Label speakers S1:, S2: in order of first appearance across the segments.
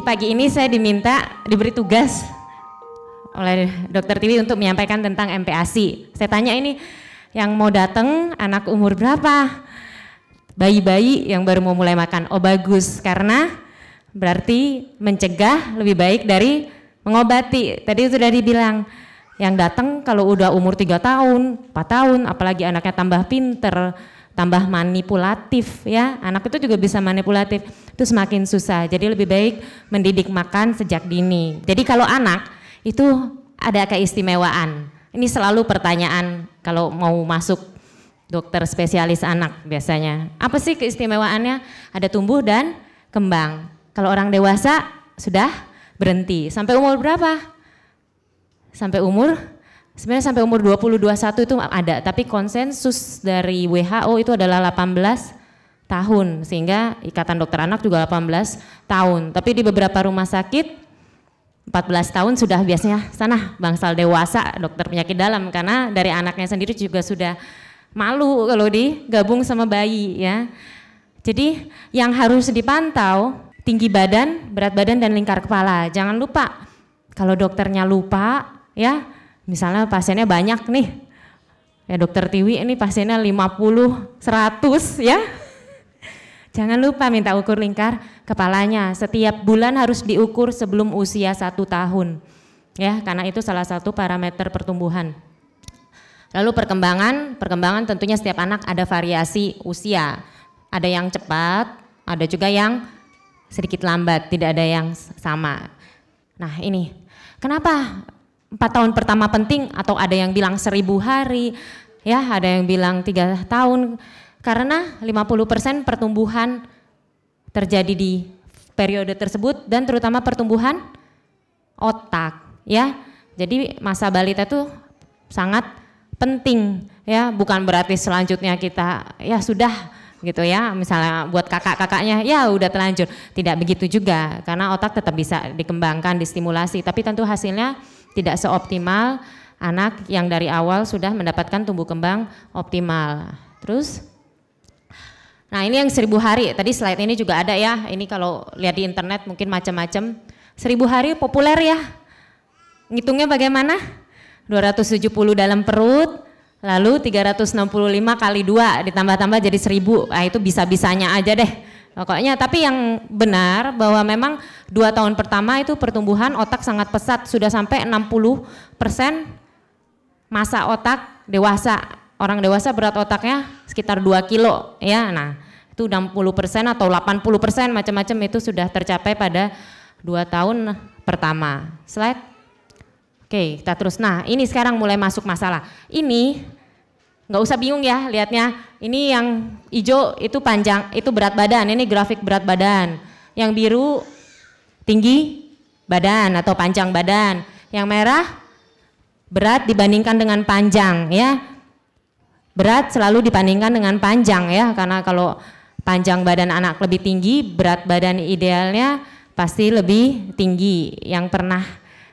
S1: Jadi pagi ini saya diberi tugas oleh Dokter Tiwi untuk menyampaikan tentang MPASI. Saya tanya ini yang mau datang anak umur berapa? Bayi-bayi yang baru mau mulai makan. Oh bagus, karena berarti mencegah lebih baik dari mengobati. Tadi sudah dibilang yang datang kalau udah umur 3 tahun, 4 tahun, apalagi anaknya tambah pinter, tambah manipulatif ya, anak itu juga bisa manipulatif, itu semakin susah. Jadi lebih baik mendidik makan sejak dini. Jadi kalau anak itu ada keistimewaan. Ini selalu pertanyaan kalau mau masuk dokter spesialis anak biasanya. Apa sih keistimewaannya? Ada tumbuh dan kembang. Kalau orang dewasa sudah berhenti. Sampai umur berapa? Sebenarnya sampai umur 20-21 itu ada, tapi konsensus dari WHO itu adalah 18 tahun, sehingga Ikatan Dokter Anak juga 18 tahun. Tapi di beberapa rumah sakit 14 tahun sudah biasanya sana bangsal dewasa dokter penyakit dalam, karena dari anaknya sendiri juga sudah malu kalau digabung sama bayi ya. Jadi yang harus dipantau tinggi badan, berat badan dan lingkar kepala. Jangan lupa kalau dokternya lupa ya, misalnya pasiennya banyak nih, ya Dokter Tiwi ini pasiennya 50, 100 ya. Jangan lupa minta ukur lingkar kepalanya, setiap bulan harus diukur sebelum usia 1 tahun. Ya, karena itu salah satu parameter pertumbuhan. Lalu perkembangan tentunya setiap anak ada variasi usia. Ada yang cepat, ada juga yang sedikit lambat, tidak ada yang sama. Nah ini, kenapa 4 tahun pertama penting, atau ada yang bilang 1000 hari, ya ada yang bilang 3 tahun, karena 50% pertumbuhan terjadi di periode tersebut dan terutama pertumbuhan otak, ya. Jadi masa balita itu sangat penting, ya. Bukan berarti selanjutnya kita ya sudah gitu ya, misalnya buat kakak-kakaknya ya udah terlanjur, tidak begitu juga, karena otak tetap bisa dikembangkan, distimulasi, tapi tentu hasilnya tidak seoptimal anak yang dari awal sudah mendapatkan tumbuh kembang optimal. Terus, nah ini yang 1000 hari, tadi slide ini juga ada ya, ini kalau lihat di internet mungkin macam-macam. 1000 hari populer ya, ngitungnya bagaimana? 270 dalam perut, lalu 365 kali 2 ditambah-tambah jadi 1000, nah itu bisa-bisanya aja deh pokoknya. Tapi yang benar bahwa memang 2 tahun pertama itu pertumbuhan otak sangat pesat, sudah sampai 60% masa otak dewasa. Orang dewasa berat otaknya sekitar 2 kilo ya, nah itu 60% atau 80% macam-macam itu sudah tercapai pada 2 tahun pertama. Slide. Oke, kita terus. Nah, ini sekarang mulai masuk masalah. Ini nggak usah bingung ya lihatnya. Ini yang hijau itu panjang, itu berat badan. Ini grafik berat badan. Yang biru tinggi badan atau panjang badan. Yang merah berat dibandingkan dengan panjang ya. Berat selalu dibandingkan dengan panjang ya, karena kalau panjang badan anak lebih tinggi, berat badan idealnya pasti lebih tinggi. Yang pernah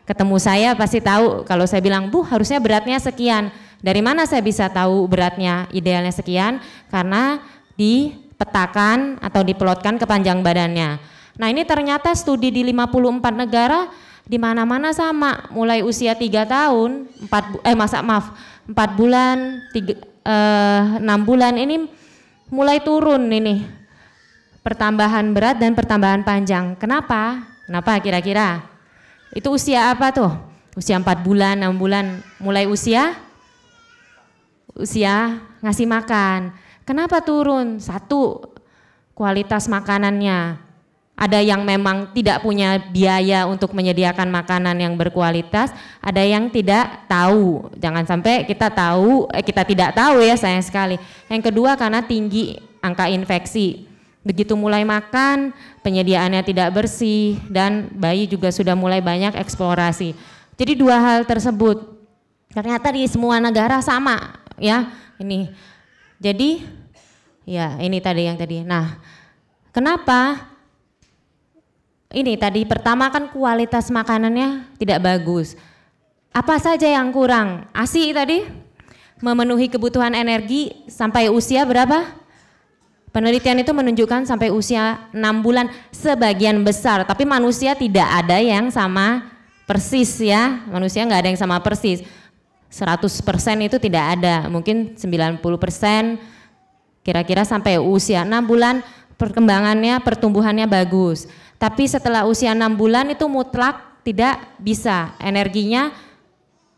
S1: ketemu saya pasti tahu kalau saya bilang, Bu harusnya beratnya sekian. Dari mana saya bisa tahu beratnya idealnya sekian? Karena dipetakan atau dipelotkan kepanjang badannya. Nah ini ternyata studi di 54 negara di mana-mana sama. Mulai usia 3 tahun, 4 bulan, 6 bulan ini mulai turun ini. Pertambahan berat dan pertambahan panjang. Kenapa? Kenapa kira-kira? Itu usia apa tuh? Usia 4 bulan, 6 bulan, mulai usia ngasih makan. Kenapa turun? 1, kualitas makanannya. Ada yang memang tidak punya biaya untuk menyediakan makanan yang berkualitas, ada yang tidak tahu. Jangan sampai kita tidak tahu ya, sayang sekali. Yang kedua karena tinggi angka infeksi. Begitu mulai makan, penyediaannya tidak bersih, dan bayi juga sudah mulai banyak eksplorasi. Jadi 2 hal tersebut ternyata di semua negara sama ya. Ini jadi ya ini tadi yang tadi. Nah kenapa? Ini tadi pertama kan kualitas makanannya tidak bagus. Apa saja yang kurang? ASI tadi memenuhi kebutuhan energi sampai usia berapa? Penelitian itu menunjukkan sampai usia 6 bulan sebagian besar, tapi manusia tidak ada yang sama persis ya. Manusia nggak ada yang sama persis. 100% itu tidak ada, mungkin 90% kira-kira sampai usia 6 bulan perkembangannya, pertumbuhannya bagus. Tapi setelah usia 6 bulan itu mutlak tidak bisa, energinya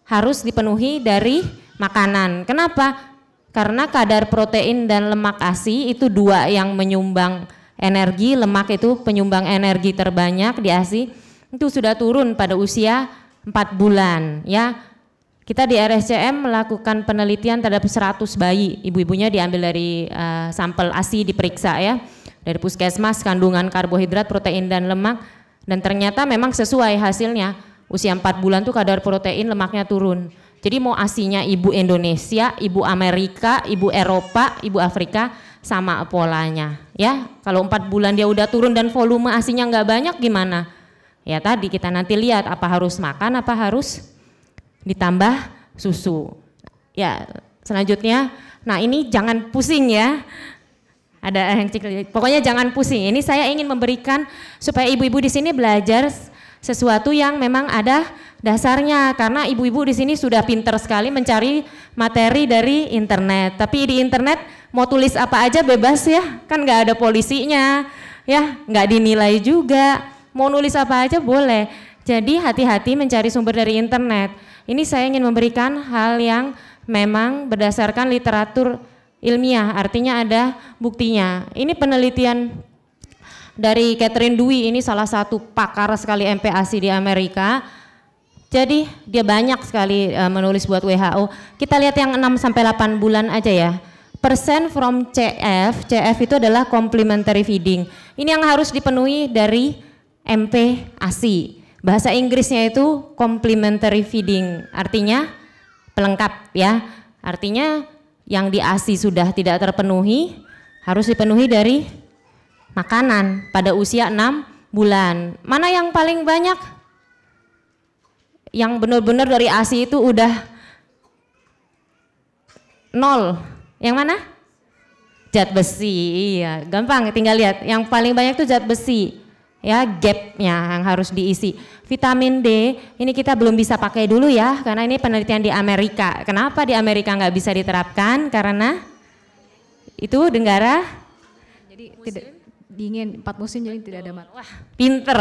S1: harus dipenuhi dari makanan. Kenapa? Karena kadar protein dan lemak ASI itu dua yang menyumbang energi. Lemak itu penyumbang energi terbanyak di ASI, itu sudah turun pada usia 4 bulan ya. Kita di RSCM melakukan penelitian terhadap 100 bayi, ibu-ibunya diambil dari sampel ASI diperiksa ya, dari puskesmas, kandungan karbohidrat, protein dan lemak, dan ternyata memang sesuai hasilnya. Usia 4 bulan tuh kadar protein lemaknya turun. Jadi mau ASINya ibu Indonesia, ibu Amerika, ibu Eropa, ibu Afrika sama polanya ya. Kalau 4 bulan dia udah turun dan volume ASINya nggak banyak gimana? Ya tadi kita nanti lihat apa harus makan, apa harus ditambah susu. Ya selanjutnya, nah ini jangan pusing ya. Ada yang pokoknya jangan pusing. Ini saya ingin memberikan supaya ibu-ibu di sini belajar sesuatu yang memang ada dasarnya, karena ibu-ibu di sini sudah pinter sekali mencari materi dari internet. Tapi di internet mau tulis apa aja bebas ya, kan nggak ada polisinya, ya nggak dinilai juga. Mau nulis apa aja boleh. Jadi hati-hati mencari sumber dari internet. Ini saya ingin memberikan hal yang memang berdasarkan literatur ilmiah, artinya ada buktinya. Ini penelitian dari Catherine Dewey, ini salah satu pakar sekali MPASI di Amerika. Jadi dia banyak sekali menulis buat WHO. Kita lihat yang 6 sampai 8 bulan aja ya. Persen from CF itu adalah complementary feeding. Ini yang harus dipenuhi dari MPASI. Bahasa Inggrisnya itu complementary feeding, artinya pelengkap ya. Artinya yang di ASI sudah tidak terpenuhi harus dipenuhi dari makanan pada usia 6 bulan. Mana yang paling banyak? Yang benar-benar dari ASI itu udah 0. Yang mana? Zat besi. Iya, gampang tinggal lihat. Yang paling banyak itu zat besi. Ya, gapnya yang harus diisi. Vitamin D ini kita belum bisa pakai dulu ya, karena ini penelitian di Amerika. Kenapa di Amerika nggak bisa diterapkan? Karena itu negara
S2: jadi tidak dingin 4 musim, jadi tidak ada matahari.
S1: Wah, pinter.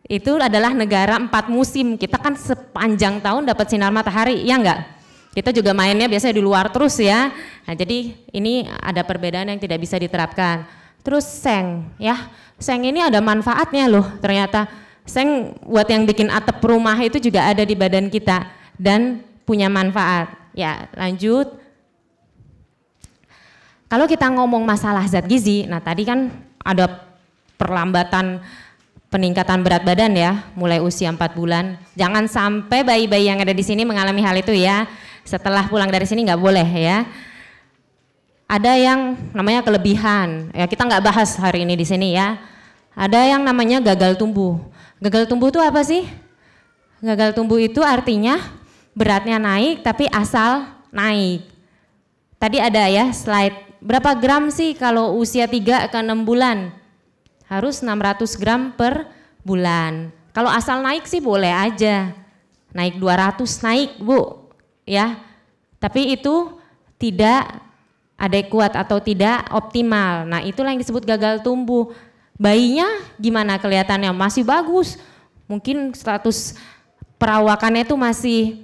S1: Itu adalah negara 4 musim. Kita kan sepanjang tahun dapat sinar matahari, ya enggak? Kita juga mainnya biasanya di luar terus ya. Nah, jadi ini ada perbedaan yang tidak bisa diterapkan. Terus seng, ya. Seng ini ada manfaatnya loh. Ternyata seng buat yang bikin atap rumah itu juga ada di badan kita dan punya manfaat. Ya, lanjut. Kalau kita ngomong masalah zat gizi, nah tadi kan ada perlambatan peningkatan berat badan ya, mulai usia 4 bulan. Jangan sampai bayi-bayi yang ada di sini mengalami hal itu ya. Setelah pulang dari sini nggak boleh ya. Ada yang namanya kelebihan, ya kita nggak bahas hari ini di sini ya. Ada yang namanya gagal tumbuh. Gagal tumbuh itu apa sih? Gagal tumbuh itu artinya beratnya naik tapi asal naik. Tadi ada ya slide. Berapa gram sih kalau usia 3 ke 6 bulan? Harus 600 gram per bulan. Kalau asal naik sih boleh aja. Naik 200 naik Bu. Ya. Tapi itu tidak adekuat atau tidak optimal. Nah, itulah yang disebut gagal tumbuh. Bayinya gimana kelihatannya? Masih bagus. Mungkin status perawakannya itu masih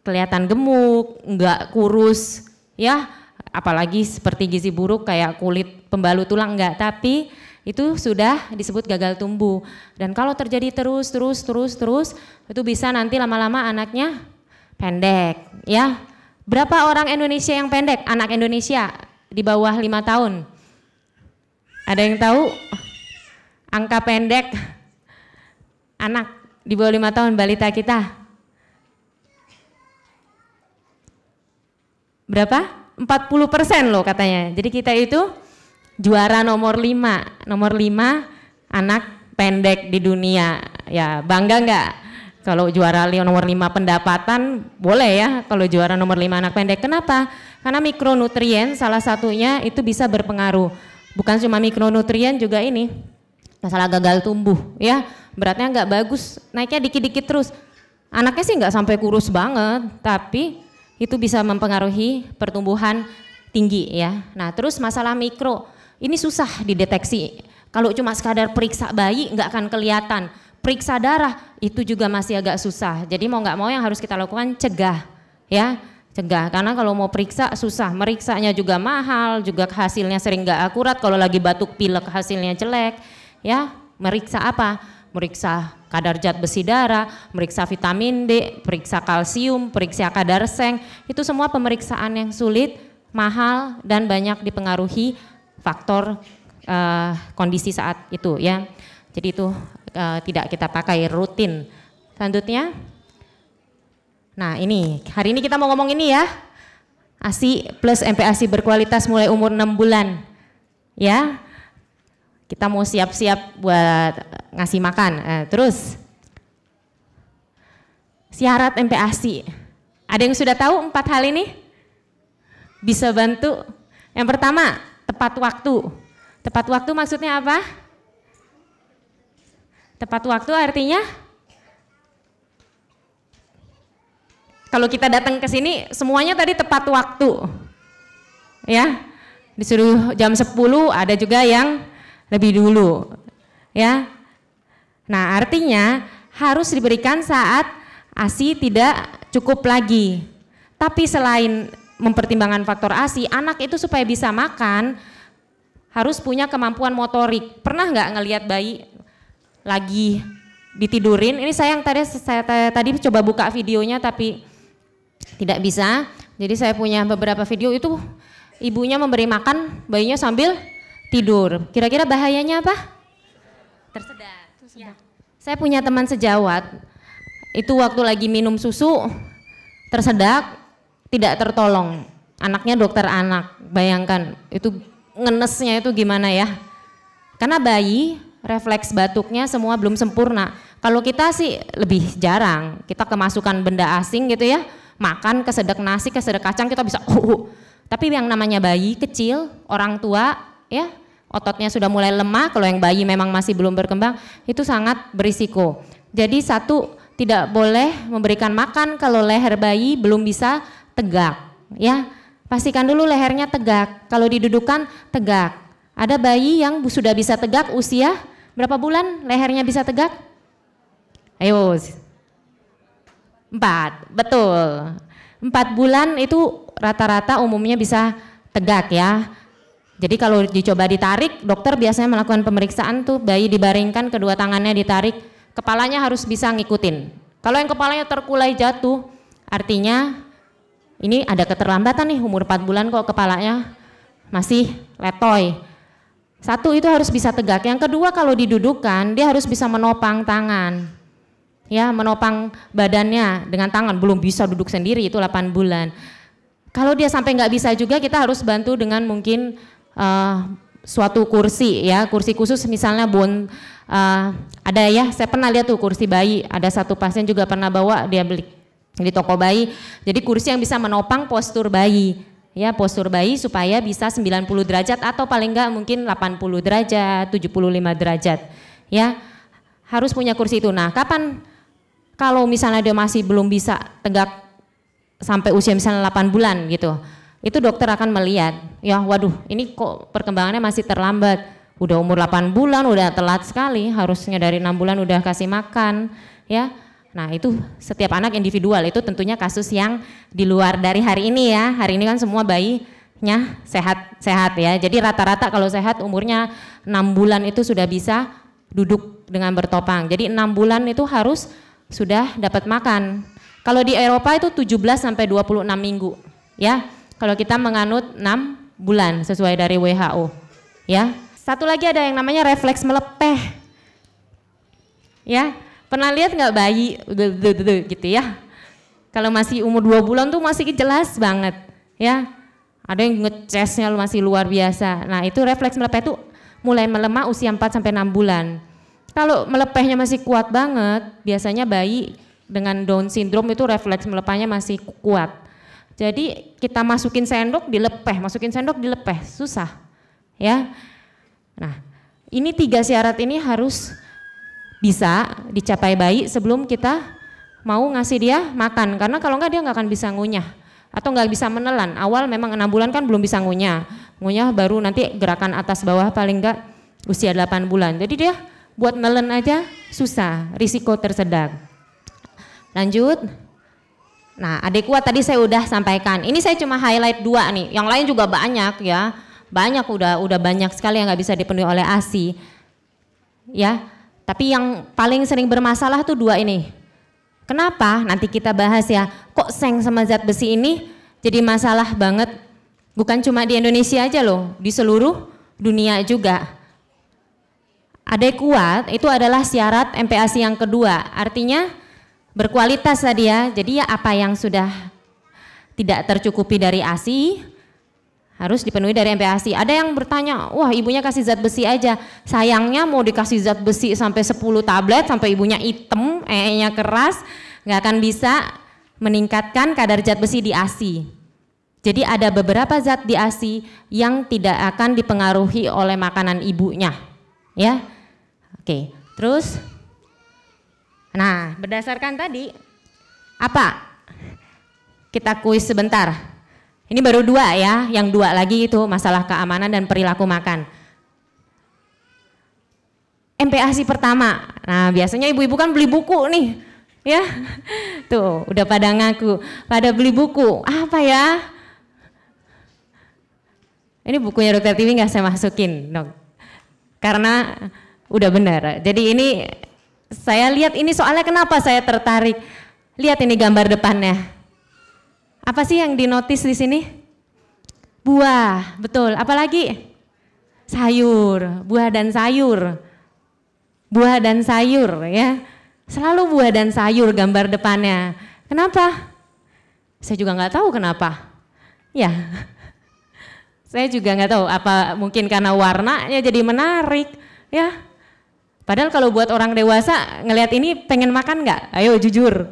S1: kelihatan gemuk, enggak kurus, ya. Apalagi seperti gizi buruk kayak kulit pembalut tulang enggak, tapi itu sudah disebut gagal tumbuh. Dan kalau terjadi terus itu bisa nanti lama-lama anaknya pendek, ya. Berapa orang Indonesia yang pendek? Anak Indonesia di bawah 5 tahun. Ada yang tahu angka pendek anak di bawah 5 tahun balita kita? Berapa? 40% loh katanya. Jadi kita itu juara nomor 5 anak pendek di dunia. Ya bangga nggak? Kalau juara nomor 5 pendapatan boleh ya, kalau juara nomor 5 anak pendek. Kenapa? Karena mikronutrien salah satunya itu bisa berpengaruh. Bukan cuma mikronutrien, juga ini masalah gagal tumbuh ya. Beratnya nggak bagus, naiknya dikit-dikit terus. Anaknya sih nggak sampai kurus banget, tapi itu bisa mempengaruhi pertumbuhan tinggi ya. Nah terus masalah mikro, ini susah dideteksi. Kalau cuma sekadar periksa bayi nggak akan kelihatan. Periksa darah itu juga masih agak susah. Jadi mau nggak mau yang harus kita lakukan cegah ya, cegah. Karena kalau mau periksa susah, meriksanya juga mahal, juga hasilnya sering nggak akurat. Kalau lagi batuk pilek hasilnya jelek ya. Meriksa apa? Meriksa kadar zat besi darah, meriksa vitamin D, periksa kalsium, periksa kadar seng. Itu semua pemeriksaan yang sulit, mahal, dan banyak dipengaruhi faktor kondisi saat itu ya. Jadi itu tidak kita pakai rutin. Selanjutnya, nah ini hari ini kita mau ngomong ini ya, ASI plus MPASI berkualitas mulai umur 6 bulan ya. Kita mau siap-siap buat ngasih makan. Terus syarat MPASI, ada yang sudah tahu 4 hal ini? Bisa bantu? Yang pertama, tepat waktu. Tepat waktu maksudnya apa? Tepat waktu artinya kalau kita datang ke sini semuanya tadi tepat waktu ya, disuruh jam 10, ada juga yang lebih dulu ya. Nah artinya harus diberikan saat ASI tidak cukup lagi. Tapi selain mempertimbangkan faktor ASI, anak itu supaya bisa makan harus punya kemampuan motorik. Pernah nggak ngelihat bayi lagi ditidurin? Ini saya tadi coba buka videonya tapi tidak bisa. Jadi saya punya beberapa video itu ibunya memberi makan bayinya sambil tidur. Kira-kira bahayanya apa? Tersedak. Ya. Saya punya teman sejawat, itu waktu lagi minum susu tersedak, tidak tertolong. Anaknya dokter anak, bayangkan itu ngenesnya itu gimana ya. Karena bayi refleks batuknya semua belum sempurna. Kalau kita sih lebih jarang, kita kemasukan benda asing gitu ya, makan kesedek nasi, kesedek kacang kita bisa Tapi yang namanya bayi kecil, orang tua ya, ototnya sudah mulai lemah, kalau yang bayi memang masih belum berkembang, itu sangat berisiko. Jadi satu, tidak boleh memberikan makan kalau leher bayi belum bisa tegak ya. Pastikan dulu lehernya tegak, kalau didudukkan tegak. Ada bayi yang sudah bisa tegak usia berapa bulan lehernya bisa tegak? Ayo, 4, betul. 4 bulan itu rata-rata umumnya bisa tegak ya. Jadi kalau dicoba ditarik, dokter biasanya melakukan pemeriksaan tuh, bayi dibaringkan, kedua tangannya ditarik, kepalanya harus bisa ngikutin. Kalau yang kepalanya terkulai jatuh, artinya ini ada keterlambatan nih, umur 4 bulan kok kepalanya masih letoy. Satu, itu harus bisa tegak. Yang kedua, kalau didudukkan dia harus bisa menopang tangan. Ya, menopang badannya dengan tangan, belum bisa duduk sendiri, itu 8 bulan. Kalau dia sampai nggak bisa juga, kita harus bantu dengan mungkin suatu kursi ya, kursi khusus misalnya ada ya, saya pernah lihat tuh kursi bayi, ada satu pasien juga pernah bawa, dia beli di toko bayi. Jadi kursi yang bisa menopang postur bayi. Ya, postur bayi supaya bisa 90 derajat atau paling enggak mungkin 80 derajat, 75 derajat. Ya, harus punya kursi itu. Nah, kapan kalau misalnya dia masih belum bisa tegak sampai usia misalnya 8 bulan gitu, itu dokter akan melihat, ya waduh ini kok perkembangannya masih terlambat, udah umur 8 bulan, udah telat sekali, harusnya dari 6 bulan udah kasih makan, ya. Nah itu setiap anak individual, itu tentunya kasus yang di luar dari hari ini ya. Hari ini kan semua bayinya sehat-sehat ya. Jadi rata-rata kalau sehat umurnya 6 bulan itu sudah bisa duduk dengan bertopang. Jadi 6 bulan itu harus sudah dapat makan. Kalau di Eropa itu 17 sampai 26 minggu ya. Kalau kita menganut 6 bulan sesuai dari WHO ya. Satu lagi ada yang namanya refleks melepeh. Ya. Pernah lihat nggak bayi gitu ya? Kalau masih umur 2 bulan tuh masih jelas banget ya. Ada yang ngecesnya masih luar biasa. Nah itu refleks melepeh tuh mulai melemah usia 4 sampai 6 bulan. Kalau melepehnya masih kuat banget, biasanya bayi dengan Down syndrome itu refleks melepahnya masih kuat. Jadi kita masukin sendok dilepeh, susah ya. Nah ini 3 syarat ini harus bisa dicapai bayi sebelum kita mau ngasih dia makan, karena kalau enggak dia nggak akan bisa ngunyah atau nggak bisa menelan. Awal memang 6 bulan kan belum bisa ngunyah baru nanti gerakan atas bawah paling enggak usia 8 bulan. Jadi dia buat nelen aja susah, risiko tersedak. Lanjut. Nah, adik kuat tadi saya udah sampaikan. Ini saya cuma highlight 2 nih. Yang lain juga banyak ya. Banyak udah banyak sekali yang nggak bisa dipenuhi oleh ASI. Ya. Tapi yang paling sering bermasalah tuh 2 ini. Kenapa? Nanti kita bahas ya. Kok seng sama zat besi ini jadi masalah banget. Bukan cuma di Indonesia aja loh, di seluruh dunia juga. Adik kuat itu adalah syarat MPASI yang kedua. Artinya berkualitas tadi ya, jadi ya apa yang sudah tidak tercukupi dari ASI harus dipenuhi dari MPASI. Ada yang bertanya, wah ibunya kasih zat besi aja, sayangnya mau dikasih zat besi sampai 10 tablet sampai ibunya hitam, nya keras, nggak akan bisa meningkatkan kadar zat besi di ASI. Jadi ada beberapa zat di ASI yang tidak akan dipengaruhi oleh makanan ibunya, ya. Oke, terus. Nah, berdasarkan tadi, apa? Kita kuis sebentar. Ini baru 2 ya, yang 2 lagi itu masalah keamanan dan perilaku makan. MPASI pertama, nah biasanya ibu-ibu kan beli buku nih, ya. Tuh, udah pada ngaku, pada beli buku. Apa ya? Ini bukunya Dr. Tiwi nggak saya masukin, dok. Karena udah benar. Jadi ini saya lihat ini soalnya kenapa saya tertarik. Lihat ini gambar depannya. Apa sih yang dinotis di sini? Buah, betul. Apalagi? Sayur, buah dan sayur. Buah dan sayur ya. Selalu buah dan sayur gambar depannya. Kenapa? Saya juga nggak tahu kenapa. Ya. Saya juga nggak tahu apa mungkin karena warnanya jadi menarik ya. Padahal kalau buat orang dewasa ngelihat ini pengen makan nggak? Ayo jujur.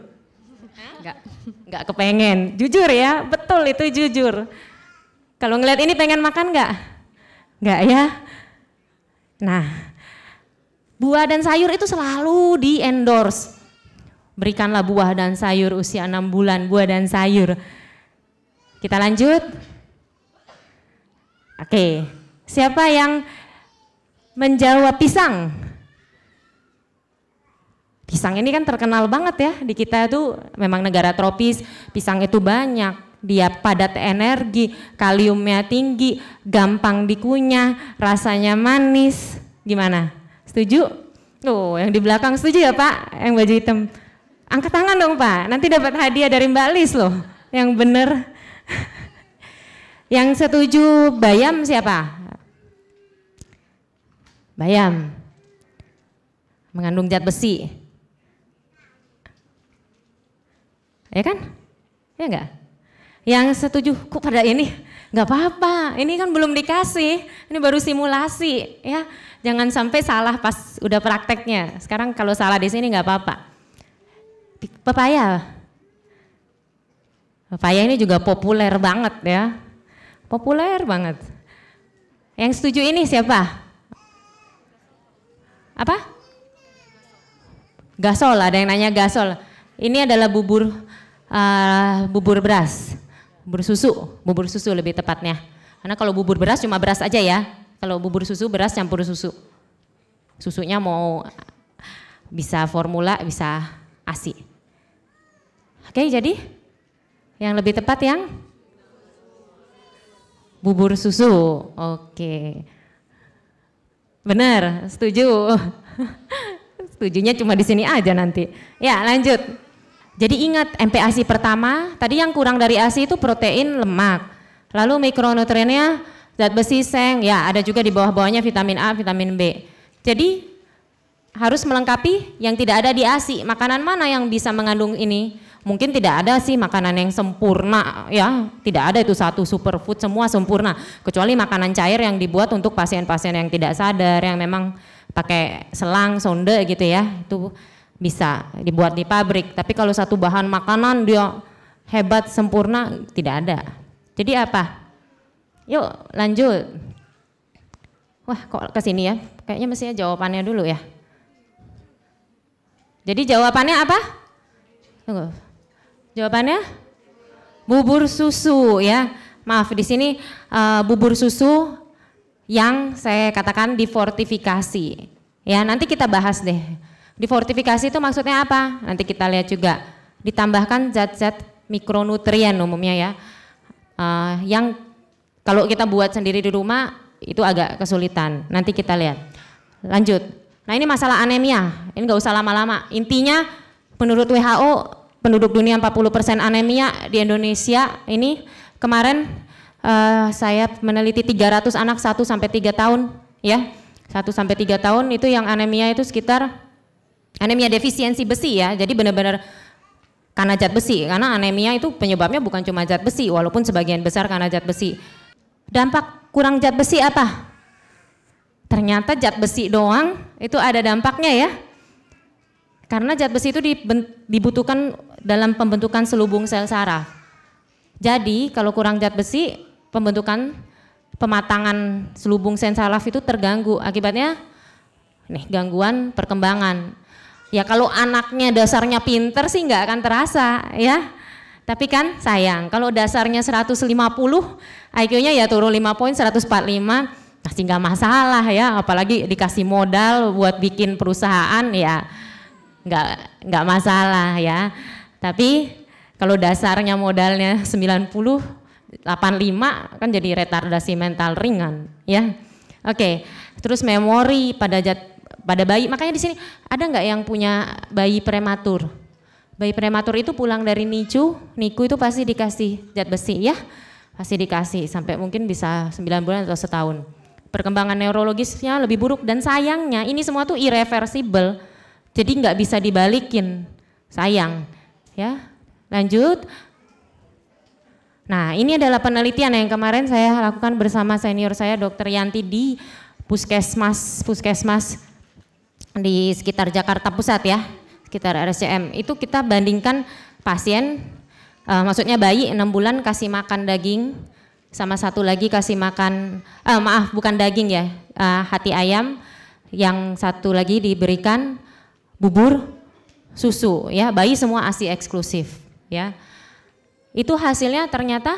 S1: Nggak kepengen. Jujur ya, betul itu jujur. Kalau ngelihat ini pengen makan nggak? Nggak ya. Nah, buah dan sayur itu selalu di endorse. Berikanlah buah dan sayur usia 6 bulan, buah dan sayur. Kita lanjut. Oke, siapa yang menjawab pisang? Pisang ini kan terkenal banget ya, di kita tuh memang negara tropis, pisang itu banyak, dia padat energi, kaliumnya tinggi, gampang dikunyah, rasanya manis. Gimana? Setuju? Tuh, yang di belakang setuju ya Pak, yang baju hitam. Angkat tangan dong Pak, nanti dapat hadiah dari Mbak Lis loh, yang bener. Yang setuju bayam siapa? Bayam, mengandung zat besi. Ya kan? Ya enggak? Yang setuju, kok pada ini? Enggak apa-apa, ini kan belum dikasih, ini baru simulasi ya. Jangan sampai salah pas udah prakteknya. Sekarang kalau salah di sini enggak apa-apa. Pepaya. Pepaya ini juga populer banget ya. Populer banget. Yang setuju ini siapa? Apa? Gasol, ada yang nanya gasol. Ini adalah bubur beras, bubur susu lebih tepatnya. Karena kalau bubur beras cuma beras aja ya. Kalau bubur susu beras campur susu. Susunya mau bisa formula, bisa ASI. Oke, jadi yang lebih tepat yang bubur susu. Oke. Benar, setuju. Setujunya cuma di sini aja nanti. Ya, lanjut. Jadi ingat MPASI pertama, tadi yang kurang dari ASI itu protein, lemak. Lalu mikronutriennya zat besi, seng, ya ada juga di bawah-bawahnya vitamin A, vitamin B. Jadi harus melengkapi yang tidak ada di ASI. Makanan mana yang bisa mengandung ini? Mungkin tidak ada sih makanan yang sempurna ya, tidak ada itu satu superfood semua sempurna. Kecuali makanan cair yang dibuat untuk pasien-pasien yang tidak sadar, yang memang pakai selang, sonde gitu ya, itu bisa dibuat di pabrik. Tapi kalau satu bahan makanan dia hebat, sempurna, tidak ada. Jadi apa? Yuk lanjut. Wah kok ke sini ya? Kayaknya mestinya jawabannya dulu ya. Jadi jawabannya apa? Tunggu. Jawabannya bubur susu ya. Maaf di sini bubur susu yang saya katakan difortifikasi. Ya nanti kita bahas deh. Difortifikasi itu maksudnya apa? Nanti kita lihat juga. Ditambahkan zat-zat mikronutrien umumnya ya. Yang kalau kita buat sendiri di rumah itu agak kesulitan. Nanti kita lihat. Lanjut. Nah ini masalah anemia. Ini nggak usah lama-lama. Intinya menurut WHO penduduk dunia 40% anemia. Di Indonesia ini kemarin saya meneliti 300 anak 1 sampai 3 tahun ya. 1 sampai 3 tahun itu yang anemia itu sekitar anemia defisiensi besi ya. Jadi benar-benar karena zat besi. Karena anemia itu penyebabnya bukan cuma zat besi walaupun sebagian besar karena zat besi. Dampak kurang zat besi apa? Ternyata zat besi doang itu ada dampaknya ya. Karena zat besi itu dibutuhkan dalam pembentukan selubung sel saraf. Jadi kalau kurang zat besi, pematangan selubung sel saraf itu terganggu. Akibatnya nih gangguan perkembangan. Ya kalau anaknya dasarnya pinter sih nggak akan terasa ya. Tapi kan sayang kalau dasarnya 150, IQ-nya ya turun 5 poin 145, pasti nggak masalah ya. Apalagi dikasih modal buat bikin perusahaan ya nggak masalah ya. Tapi kalau dasarnya modalnya 90, 85 kan jadi retardasi mental ringan ya. Oke, terus memori pada bayi. Makanya di sini ada nggak yang punya bayi prematur? Bayi prematur itu pulang dari NICU itu pasti dikasih zat besi ya. Pasti dikasih sampai mungkin bisa 9 bulan atau setahun. Perkembangan neurologisnya lebih buruk dan sayangnya ini semua tuh irreversible. Jadi nggak bisa dibalikin. Sayang ya. Lanjut. Nah ini adalah penelitian yang kemarin saya lakukan bersama senior saya Dr. Yanti di puskesmas di sekitar Jakarta Pusat ya, sekitar RSCM. Itu kita bandingkan pasien, maksudnya bayi 6 bulan kasih makan daging, sama satu lagi kasih makan, bukan daging ya, hati ayam, yang satu lagi diberikan bubur susu ya, bayi semua ASI eksklusif ya. Itu hasilnya ternyata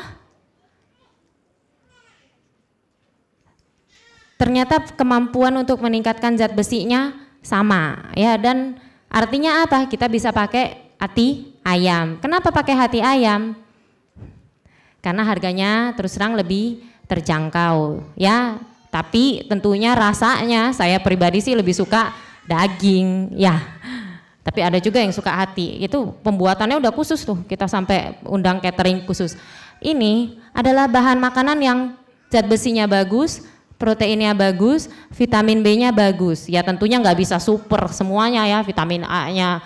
S1: kemampuan untuk meningkatkan zat besinya sama ya, dan artinya apa? Kita bisa pakai hati ayam. Kenapa pakai hati ayam? Karena harganya terus terang lebih terjangkau ya, tapi tentunya rasanya saya pribadi sih lebih suka daging ya. Tapi ada juga yang suka hati, itu pembuatannya udah khusus tuh, kita sampai undang catering khusus. Ini adalah bahan makanan yang zat besinya bagus, proteinnya bagus, vitamin B-nya bagus. Ya tentunya nggak bisa super semuanya ya, vitamin A-nya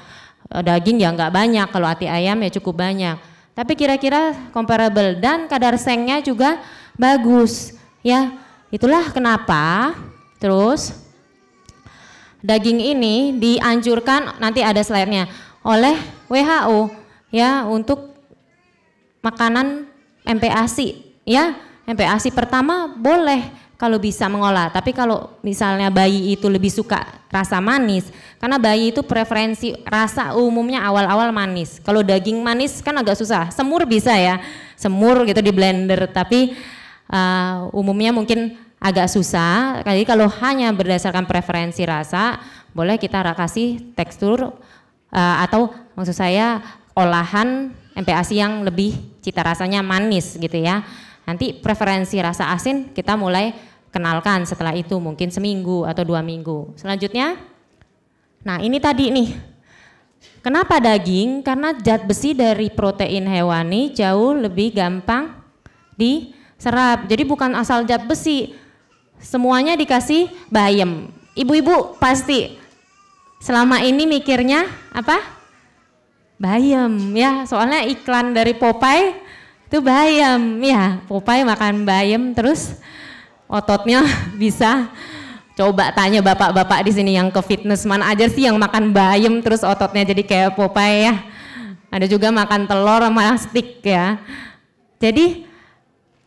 S1: daging ya nggak banyak, kalau hati ayam ya cukup banyak. Tapi kira-kira comparable dan kadar sengnya juga bagus ya. Itulah kenapa terus daging ini dianjurkan, nanti ada slide-nya, oleh WHO ya untuk makanan MPASI ya. MPASI pertama boleh kalau bisa mengolah, tapi kalau misalnya bayi itu lebih suka rasa manis, karena bayi itu preferensi rasa umumnya awal-awal manis. Kalau daging manis kan agak susah, semur bisa ya, semur gitu di blender, tapi umumnya mungkin agak susah. Jadi kalau hanya berdasarkan preferensi rasa, boleh kita kasih tekstur atau maksud saya olahan MPASI yang lebih cita rasanya manis gitu ya. Nanti preferensi rasa asin kita mulai kenalkan setelah itu mungkin seminggu atau 2 minggu. Selanjutnya, nah ini tadi nih, kenapa daging? Karena zat besi dari protein hewani jauh lebih gampang diserap. Jadi bukan asal zat besi, semuanya dikasih bayam. Ibu-ibu pasti selama ini mikirnya apa? Bayam ya, soalnya iklan dari Popeye itu bayam ya, Popeye makan bayam terus ototnya bisa Coba tanya bapak-bapak di sini yang ke fitness, mana aja sih yang makan bayam terus ototnya jadi kayak Popeye ya. Ada juga makan telur sama stick ya. Jadi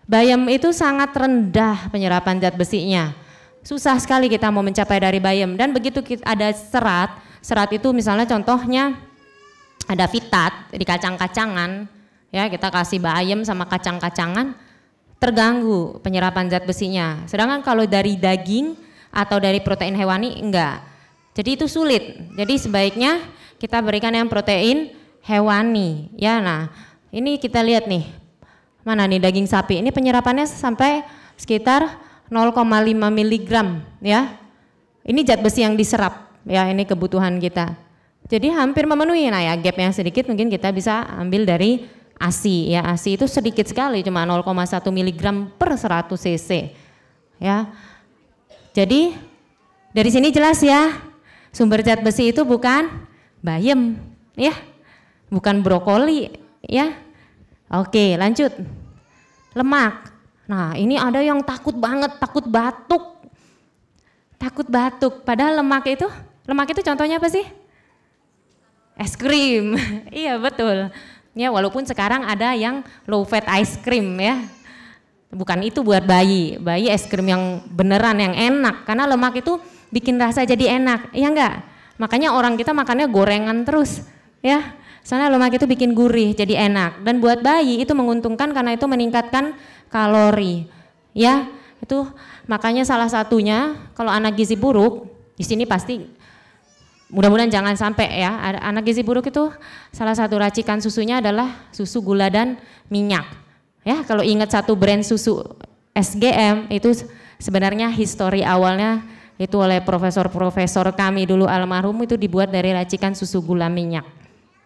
S1: bayam itu sangat rendah penyerapan zat besinya. Susah sekali kita mau mencapai dari bayam, dan begitu ada serat itu misalnya contohnya ada vitat di kacang-kacangan ya, kita kasih bayam sama kacang-kacangan terganggu penyerapan zat besinya. Sedangkan kalau dari daging atau dari protein hewani enggak. Jadi itu sulit. Jadi sebaiknya kita berikan yang protein hewani. Ya, nah ini kita lihat nih, mana nih daging sapi. Ini penyerapannya sampai sekitar 0,5 mg ya. Ini zat besi yang diserap ya, ini kebutuhan kita. Jadi hampir memenuhi. Nah ya, gapnya sedikit mungkin kita bisa ambil dari ASI ya. ASI itu sedikit sekali, cuma 0,1 mg per 100 cc ya. Jadi dari sini jelas ya, sumber zat besi itu bukan bayam ya, bukan brokoli ya. Oke, lanjut. Lemak. Nah ini ada yang takut banget, takut batuk. Padahal lemak itu contohnya apa sih? Es krim. Iya betul. Ya walaupun sekarang ada yang low fat ice cream ya. Bukan itu buat bayi es krim yang beneran yang enak, karena lemak itu bikin rasa jadi enak, ya enggak? Makanya orang kita makannya gorengan terus ya, soalnya lemak itu bikin gurih jadi enak, dan buat bayi itu menguntungkan karena itu meningkatkan kalori ya. Itu makanya salah satunya kalau anak gizi buruk di sini pasti mudah-mudahan jangan sampai ya, anak gizi buruk itu salah satu racikan susunya adalah susu, gula dan minyak. Ya, kalau ingat satu brand susu SGM itu sebenarnya histori awalnya itu oleh profesor-profesor kami dulu almarhum, itu dibuat dari racikan susu, gula, minyak.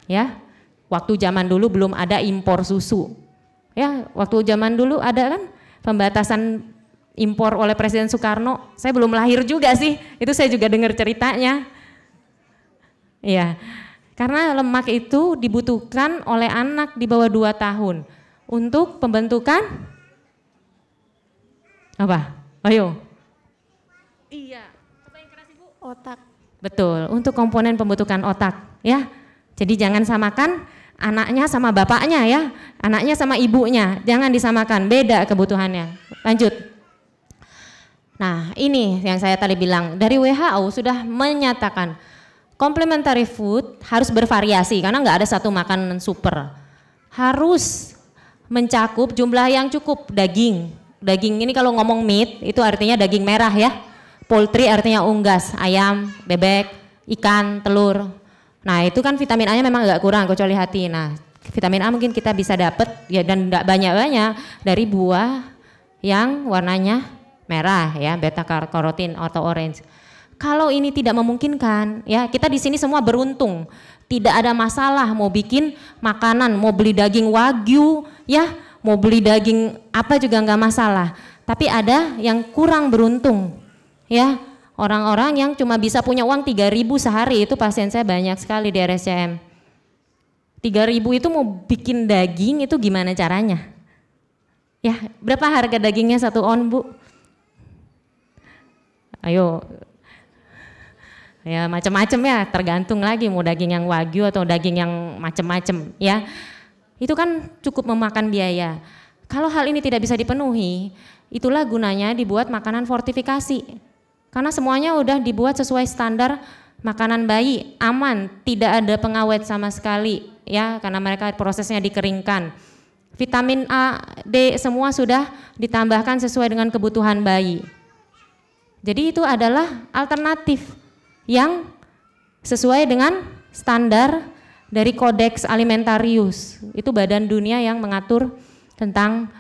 S1: Ya, waktu zaman dulu belum ada impor susu. Ya, waktu zaman dulu ada kan pembatasan impor oleh Presiden Soekarno. Saya belum lahir juga sih, itu saya juga dengar ceritanya. Ya, karena lemak itu dibutuhkan oleh anak di bawah 2 tahun. Untuk pembentukan apa? Ayo. Iya. Apa yang keras Ibu?
S2: Otak.
S1: Betul, untuk komponen pembentukan otak ya. Jadi jangan samakan anaknya sama bapaknya ya, anaknya sama ibunya, jangan disamakan, beda kebutuhannya. Lanjut. Nah ini yang saya tadi bilang, dari WHO sudah menyatakan complementary food harus bervariasi karena nggak ada satu makanan super. Harus mencakup jumlah yang cukup daging. Daging ini kalau ngomong meat itu artinya daging merah ya. Poultry artinya unggas, ayam, bebek, ikan, telur. Nah itu kan vitamin A nya memang agak kurang kecuali hati. Nah vitamin A mungkin kita bisa dapat ya, dan tidak banyak-banyak dari buah yang warnanya merah ya, beta karotin atau orange. Kalau ini tidak memungkinkan ya, kita di sini semua beruntung. Tidak ada masalah mau bikin makanan, mau beli daging wagyu ya, mau beli daging apa juga nggak masalah. Tapi ada yang kurang beruntung ya, orang-orang yang cuma bisa punya uang 3.000 sehari, itu pasien saya banyak sekali di RSCM. 3.000 itu mau bikin daging itu gimana caranya? Ya, berapa harga dagingnya 1 on Bu? Ayo. Ya macam-macam ya, tergantung lagi mau daging yang wagyu atau daging yang macam-macam ya. Itu kan cukup memakan biaya. Kalau hal ini tidak bisa dipenuhi, itulah gunanya dibuat makanan fortifikasi. Karena semuanya udah dibuat sesuai standar makanan bayi, aman, tidak ada pengawet sama sekali ya, karena mereka prosesnya dikeringkan. Vitamin A, D semua sudah ditambahkan sesuai dengan kebutuhan bayi. Jadi itu adalah alternatif yang sesuai dengan standar dari Codex Alimentarius. Itu badan dunia yang mengatur tentang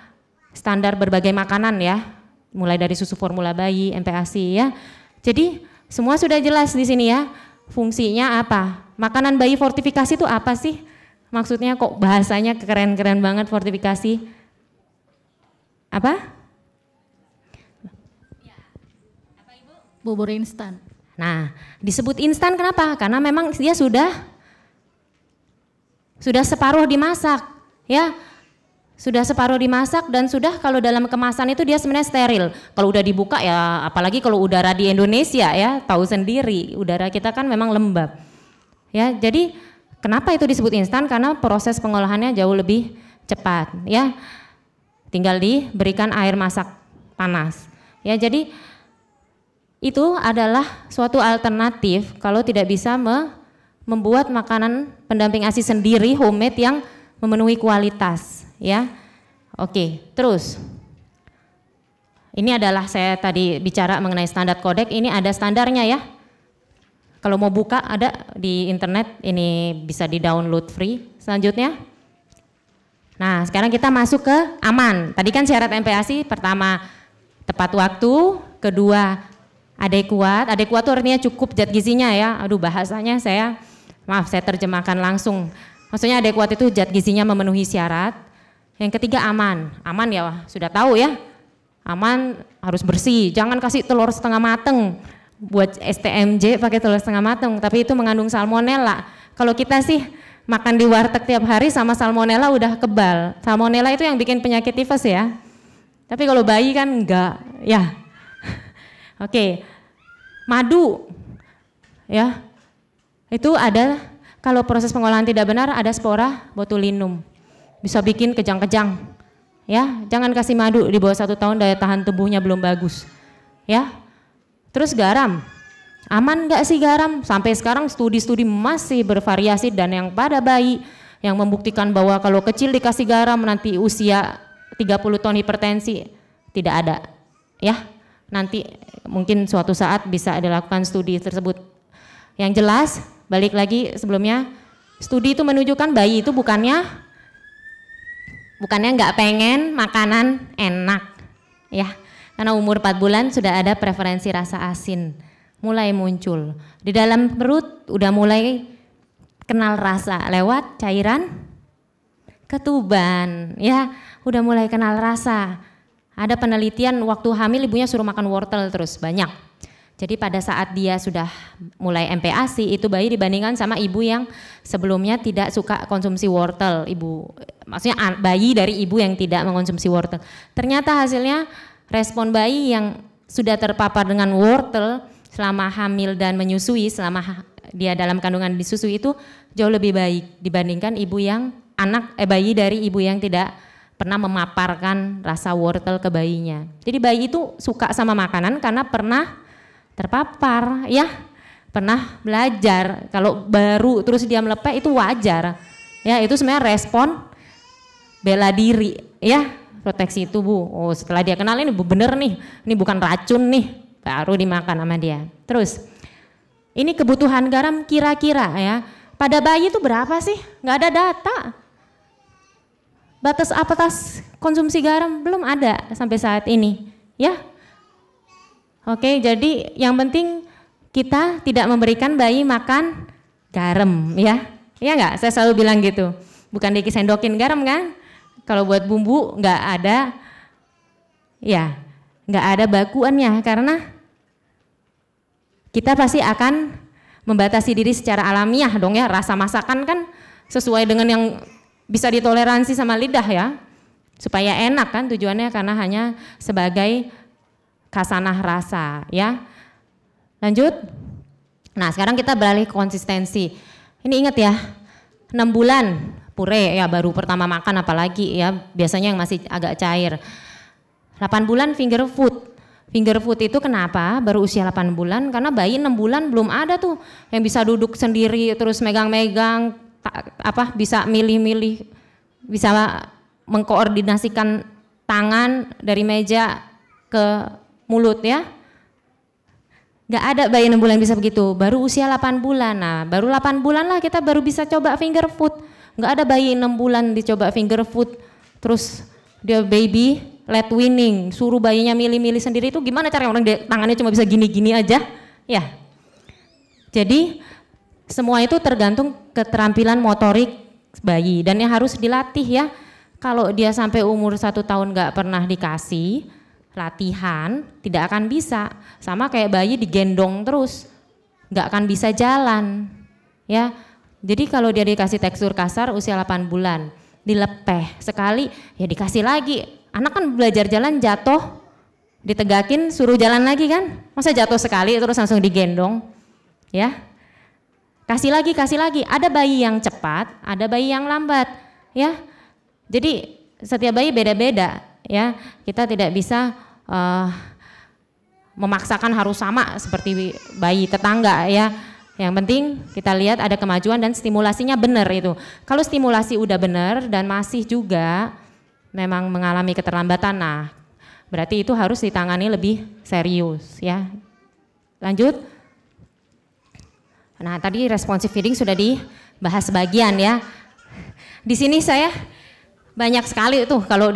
S1: standar berbagai makanan ya, mulai dari susu formula bayi, MPASI ya. Jadi semua sudah jelas di sini ya, fungsinya apa. Makanan bayi fortifikasi itu apa sih? Maksudnya kok bahasanya keren-keren banget, fortifikasi. Apa?
S2: Bubur instan.
S1: Nah, disebut instan kenapa? Karena memang dia sudah separuh dimasak, ya. sudah separuh dimasak dan sudah kalau dalam kemasan itu dia sebenarnya steril. Kalau udah dibuka ya, apalagi kalau udara di Indonesia ya, tahu sendiri udara kita kan memang lembab. Ya, jadi kenapa itu disebut instan? Karena proses pengolahannya jauh lebih cepat. Ya, tinggal diberikan air masak panas. Ya, jadi itu adalah suatu alternatif kalau tidak bisa membuat makanan pendamping ASI sendiri homemade yang memenuhi kualitas. Ya, oke. Terus, ini adalah saya tadi bicara mengenai standar kodek. Ini ada standarnya ya. Kalau mau buka ada di internet. Ini bisa di download free. Selanjutnya, nah sekarang kita masuk ke aman. Tadi kan syarat MPASI pertama tepat waktu, kedua adekuat. Adekuat itu artinya cukup zat gizinya ya. Aduh bahasanya saya terjemahkan langsung. Maksudnya adekuat itu zat gizinya memenuhi syarat. Yang ketiga aman, aman ya sudah tahu ya, aman harus bersih, jangan kasih telur setengah mateng, buat STMJ pakai telur setengah mateng, tapi itu mengandung salmonella. Kalau kita sih makan di warteg tiap hari sama salmonella udah kebal, salmonella itu yang bikin penyakit tifus ya, tapi kalau bayi kan enggak ya. Oke, madu ya, itu ada kalau proses pengolahan tidak benar ada spora botulinum. Bisa bikin kejang-kejang, ya. Jangan kasih madu di bawah 1 tahun, daya tahan tubuhnya belum bagus, ya. Terus garam, aman nggak sih garam? Sampai sekarang studi-studi masih bervariasi dan yang pada bayi yang membuktikan bahwa kalau kecil dikasih garam nanti usia 30 tahun hipertensi tidak ada, ya. Nanti mungkin suatu saat bisa dilakukan studi tersebut. Yang jelas, balik lagi sebelumnya, studi itu menunjukkan bayi itu bukannya nggak pengen makanan enak ya, karena umur 4 bulan sudah ada preferensi rasa asin mulai muncul di dalam perut, udah mulai kenal rasa lewat cairan ketuban ya, udah mulai kenal rasa. Ada penelitian waktu hamil ibunya suruh makan wortel terus banyak. Jadi pada saat dia sudah mulai MPASI itu bayi dibandingkan sama ibu yang sebelumnya tidak suka konsumsi wortel, maksudnya bayi dari ibu yang tidak mengkonsumsi wortel. Ternyata hasilnya respon bayi yang sudah terpapar dengan wortel selama hamil dan menyusui, selama dia dalam kandungan disusui itu jauh lebih baik dibandingkan ibu yang bayi dari ibu yang tidak pernah memaparkan rasa wortel ke bayinya. Jadi bayi itu suka sama makanan karena pernah terpapar ya, pernah belajar. Kalau baru terus dia melepeh itu wajar ya, itu sebenarnya respon bela diri ya, proteksi tubuh. Oh setelah dia kenal ini bener nih, ini bukan racun nih, baru dimakan sama dia. Terus ini kebutuhan garam kira-kira ya, pada bayi itu berapa sih? Nggak ada data. Batas atas konsumsi garam belum ada sampai saat ini ya. Oke, jadi yang penting kita tidak memberikan bayi makan garam ya. Iya enggak? Saya selalu bilang gitu. Bukan disendokin garam kan? Kalau buat bumbu enggak ada, ya enggak ada bakuannya karena kita pasti akan membatasi diri secara alamiah dong ya. Rasa masakan kan sesuai dengan yang bisa ditoleransi sama lidah ya. Supaya enak kan tujuannya, karena hanya sebagai khasanah rasa ya. Lanjut. Nah sekarang kita beralih ke konsistensi. Ini ingat ya, 6 bulan pure ya baru pertama makan, apalagi ya biasanya yang masih agak cair. 8 bulan finger food. Finger food itu kenapa baru usia 8 bulan? Karena bayi 6 bulan belum ada tuh yang bisa duduk sendiri terus megang-megang, bisa milih-milih, bisa mengkoordinasikan tangan dari meja ke mulut ya. Gak ada bayi 6 bulan bisa begitu, baru usia 8 bulan. Nah baru 8 bulan lah kita baru bisa coba finger food. Gak ada bayi 6 bulan dicoba finger food terus dia baby led weaning, suruh bayinya milih-milih sendiri. Itu gimana cara orang tangannya cuma bisa gini-gini aja ya. Jadi semua itu tergantung keterampilan motorik bayi dan yang harus dilatih ya. Kalau dia sampai umur 1 tahun gak pernah dikasih latihan, tidak akan bisa. Sama kayak bayi digendong terus, nggak akan bisa jalan ya. Jadi kalau dia dikasih tekstur kasar usia 8 bulan, dilepeh. Sekali ya dikasih lagi. Anak kan belajar jalan jatuh, ditegakin suruh jalan lagi kan. Masa jatuh sekali terus langsung digendong, ya. Kasih lagi. Ada bayi yang cepat, ada bayi yang lambat, ya. Jadi setiap bayi beda-beda, ya. Kita tidak bisa memaksakan harus sama seperti bayi tetangga, ya. Yang penting kita lihat ada kemajuan dan stimulasinya benar itu. Kalau stimulasi udah benar dan masih juga memang mengalami keterlambatan, nah berarti itu harus ditangani lebih serius, ya. Lanjut. Nah, tadi responsive feeding sudah dibahas sebagian, ya. Di sini saya banyak sekali tuh kalau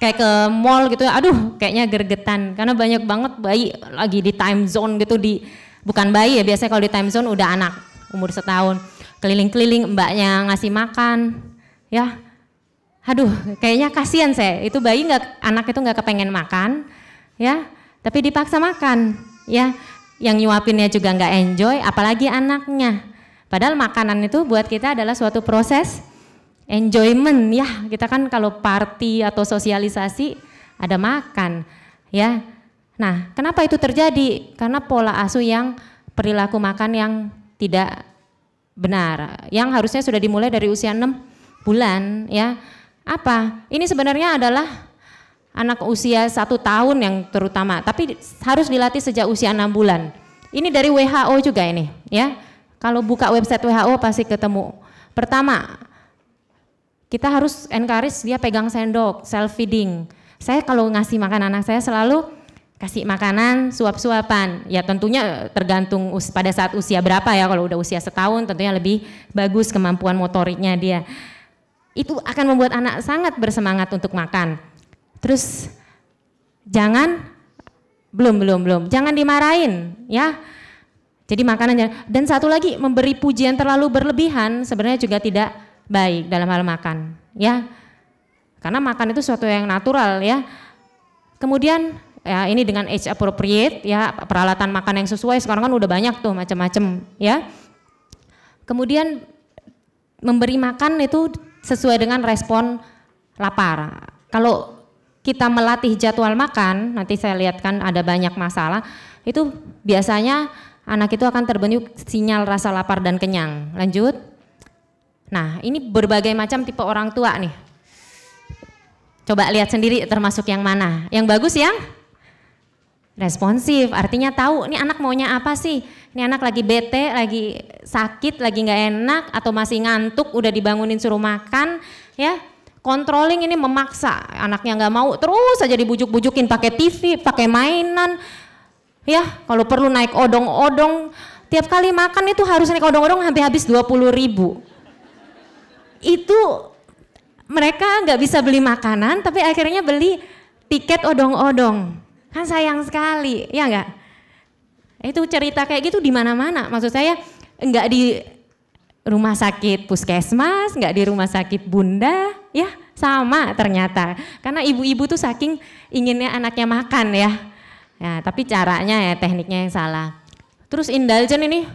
S1: kayak ke mall gitu, aduh kayaknya gergetan karena banyak banget bayi lagi di time zone gitu, bukan bayi ya, biasanya kalau di time zone udah anak umur setahun, keliling-keliling mbaknya ngasih makan, ya. Aduh, kayaknya kasihan saya. Itu bayi anak itu nggak kepengen makan, ya, tapi dipaksa makan, ya. Yang nyuapinnya juga nggak enjoy, apalagi anaknya. Padahal makanan itu buat kita adalah suatu proses enjoyment, ya. Kita kan kalau party atau sosialisasi ada makan, ya. Nah, kenapa itu terjadi? Karena pola asuh yang perilaku makan yang tidak benar, yang harusnya sudah dimulai dari usia 6 bulan, ya. Apa? Ini sebenarnya adalah anak usia 1 tahun yang terutama, tapi harus dilatih sejak usia 6 bulan. Ini dari WHO juga ini, ya. Kalau buka website WHO pasti ketemu. Pertama, kita harus encourage dia pegang sendok, self feeding. Saya kalau ngasih makan anak saya selalu kasih makanan suap-suapan. Ya tentunya tergantung pada saat usia berapa ya. Kalau udah usia 1 tahun tentunya lebih bagus kemampuan motoriknya dia. Itu akan membuat anak sangat bersemangat untuk makan. Terus jangan jangan dimarahin, ya. Jadi makanannya. Dan satu lagi, memberi pujian terlalu berlebihan sebenarnya juga tidak baik dalam hal makan, ya. Karena makan itu suatu yang natural, ya. Kemudian ya ini dengan age appropriate, ya, peralatan makan yang sesuai sekarang kan udah banyak tuh macam-macam, ya. Kemudian memberi makan itu sesuai dengan respon lapar. Kalau kita melatih jadwal makan, nanti saya lihat kan ada banyak masalah, itu biasanya anak itu akan terbentuk sinyal rasa lapar dan kenyang. Lanjut. Nah, ini berbagai macam tipe orang tua nih. Coba lihat sendiri termasuk yang mana. Yang bagus yang responsif, artinya tahu ini anak maunya apa sih. Ini anak lagi bete, lagi sakit, lagi nggak enak, atau masih ngantuk, udah dibangunin suruh makan, ya. Controlling ini memaksa, anaknya nggak mau, terus aja dibujuk-bujukin pakai TV, pakai mainan, ya. Kalau perlu naik odong-odong, tiap kali makan itu harus naik odong-odong sampai habis 20.000. Itu mereka nggak bisa beli makanan, tapi akhirnya beli tiket odong-odong. Kan sayang sekali, ya enggak? Itu cerita kayak gitu di mana-mana. Maksud saya enggak di rumah sakit puskesmas, enggak di rumah sakit bunda, ya sama ternyata. Karena ibu-ibu tuh saking inginnya anaknya makan, ya. Ya, tapi caranya ya tekniknya yang salah. Terus indulgen ini,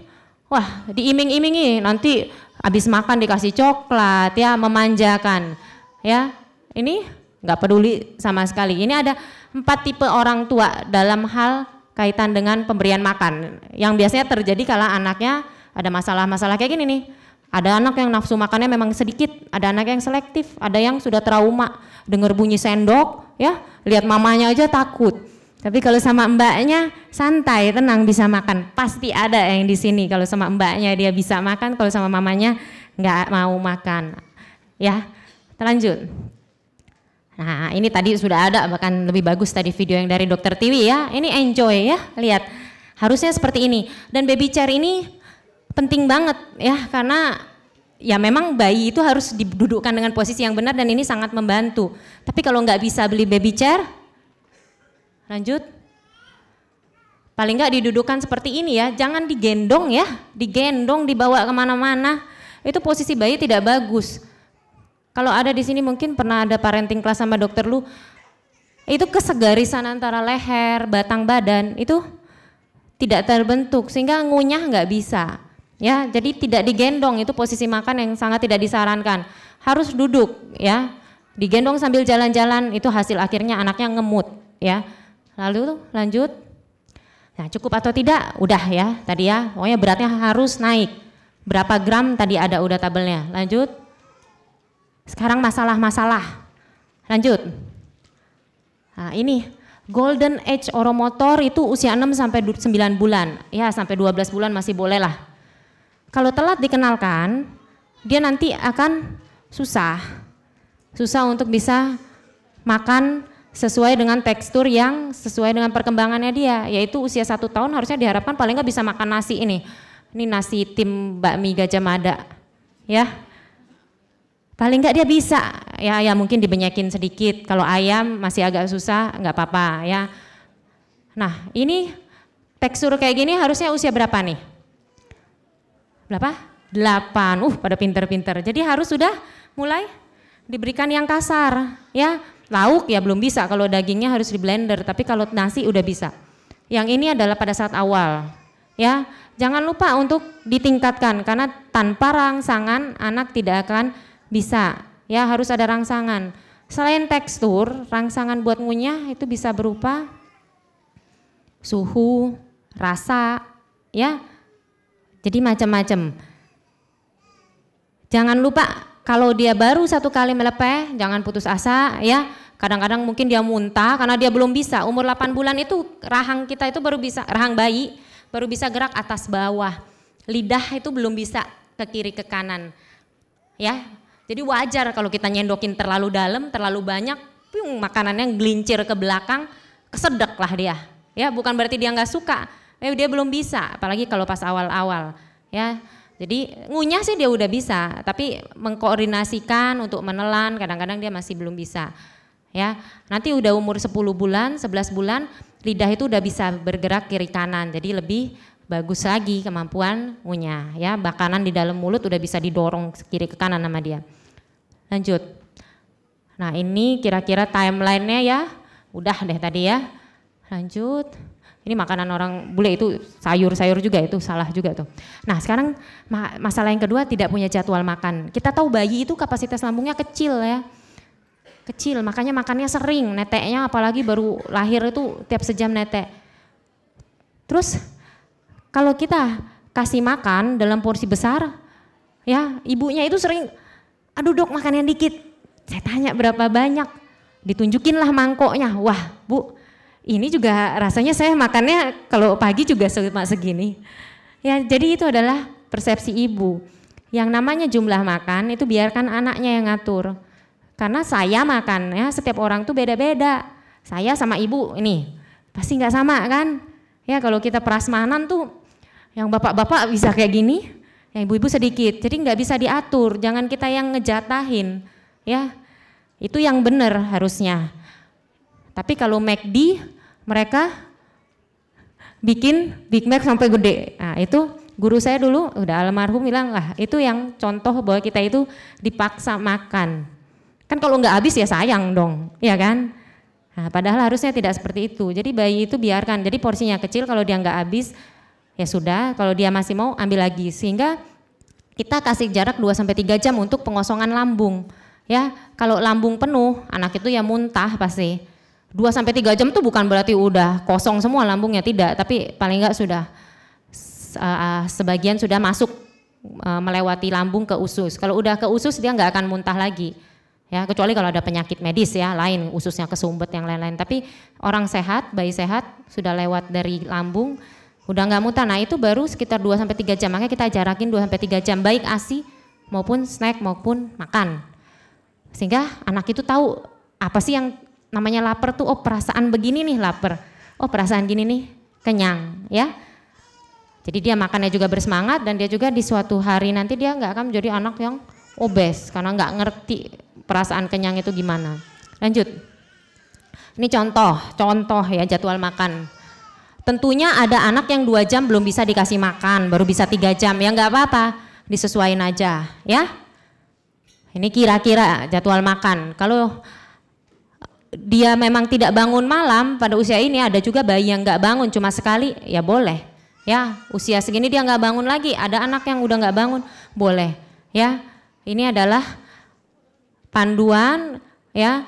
S1: wah diiming-imingi nanti habis makan dikasih coklat, ya, memanjakan, ya. Ini nggak peduli sama sekali. Ini ada 4 tipe orang tua dalam hal kaitan dengan pemberian makan. Yang biasanya terjadi kalau anaknya ada masalah-masalah kayak gini nih. Ada anak yang nafsu makannya memang sedikit, ada anak yang selektif, ada yang sudah trauma, dengar bunyi sendok, ya, lihat mamanya aja takut. Tapi kalau sama mbaknya santai, tenang, bisa makan. Pasti ada yang di sini kalau sama mbaknya dia bisa makan, kalau sama mamanya nggak mau makan. Ya, lanjut. Nah, ini tadi sudah ada, bahkan lebih bagus tadi video yang dari Dokter Tiwi, ya. Ini enjoy, ya, lihat. Harusnya seperti ini. Dan baby chair ini penting banget, ya, karena ya memang bayi itu harus didudukkan dengan posisi yang benar dan ini sangat membantu. Tapi kalau nggak bisa beli baby chair, lanjut. Paling nggak didudukkan seperti ini, ya. Jangan digendong, ya. Digendong, dibawa kemana-mana. Itu posisi bayi tidak bagus. Kalau ada di sini mungkin pernah ada parenting class sama dokter Lu, itu kesegarisan antara leher, batang badan itu tidak terbentuk sehingga ngunyah nggak bisa, ya. Jadi tidak digendong, itu posisi makan yang sangat tidak disarankan. harus duduk ya. Digendong sambil jalan-jalan itu hasil akhirnya anaknya ngemut ya. Lalu lanjut. Nah, cukup atau tidak? Udah ya tadi ya. Pokoknya beratnya harus naik. Berapa gram tadi ada udah tabelnya. Lanjut. Sekarang masalah-masalah. Lanjut. Nah, ini golden age oromotor itu usia 6 sampai 9 bulan. Ya, sampai 12 bulan masih boleh lah. Kalau telat dikenalkan, dia nanti akan susah untuk bisa makan sesuai dengan tekstur yang sesuai dengan perkembangannya dia, yaitu usia 1 tahun harusnya diharapkan paling nggak bisa makan nasi ini nasi tim bakmi Gajah Mada ya, paling nggak dia bisa ya mungkin dibenyekin sedikit, kalau ayam masih agak susah nggak apa-apa ya. Nah ini tekstur kayak gini harusnya usia berapa nih? Berapa? 8, pada pinter-pinter, jadi harus sudah mulai diberikan yang kasar ya. Lauk ya belum bisa, kalau dagingnya harus di blender, tapi kalau nasi udah bisa. Yang ini adalah pada saat awal ya. Jangan lupa untuk ditingkatkan karena tanpa rangsangan anak tidak akan bisa ya, harus ada rangsangan. Selain tekstur, rangsangan buat ngunyah itu bisa berupa suhu, rasa ya. Jadi macam-macam. Jangan lupa kalau dia baru 1 kali melepeh, jangan putus asa ya. Kadang-kadang mungkin dia muntah karena dia belum bisa. Umur 8 bulan itu rahang kita itu baru bisa, rahang bayi baru bisa gerak atas bawah. Lidah itu belum bisa ke kiri ke kanan. Ya. Jadi wajar kalau kita nyendokin terlalu dalam, terlalu banyak, makanannya gelincir ke belakang, kesedek lah dia. Ya, bukan berarti dia nggak suka. Dia belum bisa, apalagi kalau pas awal-awal. Ya. Jadi ngunyah sih dia udah bisa, tapi mengkoordinasikan untuk menelan kadang-kadang dia masih belum bisa. Ya, nanti udah umur 10 bulan, 11 bulan, lidah itu udah bisa bergerak kiri kanan. Jadi lebih bagus lagi kemampuan ngunyah ya. Makanan di dalam mulut udah bisa didorong kiri ke kanan sama dia. Lanjut. Nah, ini kira-kira timeline-nya ya. Udah deh tadi ya. Lanjut. Ini makanan orang bule itu sayur-sayur juga, itu salah juga tuh. Nah sekarang masalah yang kedua, tidak punya jadwal makan. Kita tahu bayi itu kapasitas lambungnya kecil ya. Kecil, makanya makannya sering, neteknya apalagi baru lahir itu tiap sejam netek. Terus kalau kita kasih makan dalam porsi besar, ya ibunya itu sering, aduh dok makannya dikit. Saya tanya berapa banyak, ditunjukinlah mangkoknya, wah bu, ini juga rasanya saya makannya kalau pagi juga segini. Ya, jadi itu adalah persepsi ibu. Yang namanya jumlah makan itu biarkan anaknya yang ngatur. Karena saya makan ya, setiap orang tuh beda-beda. Saya sama ibu ini pasti nggak sama kan? Ya kalau kita prasmanan tuh yang bapak-bapak bisa kayak gini, yang ibu-ibu sedikit. Jadi nggak bisa diatur, jangan kita yang ngejatahin. Ya, itu yang benar harusnya. Tapi kalau McD mereka bikin Big Mac sampai gede. Nah itu guru saya dulu udah almarhum bilang, lah itu yang contoh bahwa kita itu dipaksa makan. Kan kalau nggak habis ya sayang dong, ya kan? Nah, padahal harusnya tidak seperti itu. Jadi bayi itu biarkan, jadi porsinya kecil, kalau dia nggak habis ya sudah, kalau dia masih mau ambil lagi. Sehingga kita kasih jarak 2-3 jam untuk pengosongan lambung. Ya, kalau lambung penuh, anak itu ya muntah pasti. 2-3 jam itu bukan berarti udah kosong semua lambungnya, tidak, tapi paling enggak sudah sebagian sudah masuk melewati lambung ke usus. Kalau udah ke usus dia enggak akan muntah lagi. Ya, kecuali kalau ada penyakit medis ya, lain ususnya kesumbet yang lain-lain. Tapi orang sehat, bayi sehat sudah lewat dari lambung udah enggak muntah. Nah, itu baru sekitar 2-3 jam. Makanya kita jarakin 2-3 jam baik ASI maupun snack maupun makan. Sehingga anak itu tahu apa sih yang namanya lapar tuh, oh perasaan begini nih lapar, oh perasaan gini nih kenyang ya. Jadi dia makannya juga bersemangat dan dia juga di suatu hari nanti dia nggak akan menjadi anak yang obes karena nggak ngerti perasaan kenyang itu gimana. Lanjut, ini contoh ya jadwal makan. Tentunya ada anak yang 2 jam belum bisa dikasih makan, baru bisa 3 jam ya nggak apa-apa, disesuaikan aja ya. Ini kira-kira jadwal makan. Kalau dia memang tidak bangun malam pada usia ini, ada juga bayi yang nggak bangun cuma sekali, ya boleh ya. Usia segini dia nggak bangun lagi, ada anak yang udah nggak bangun, boleh ya. Ini adalah panduan ya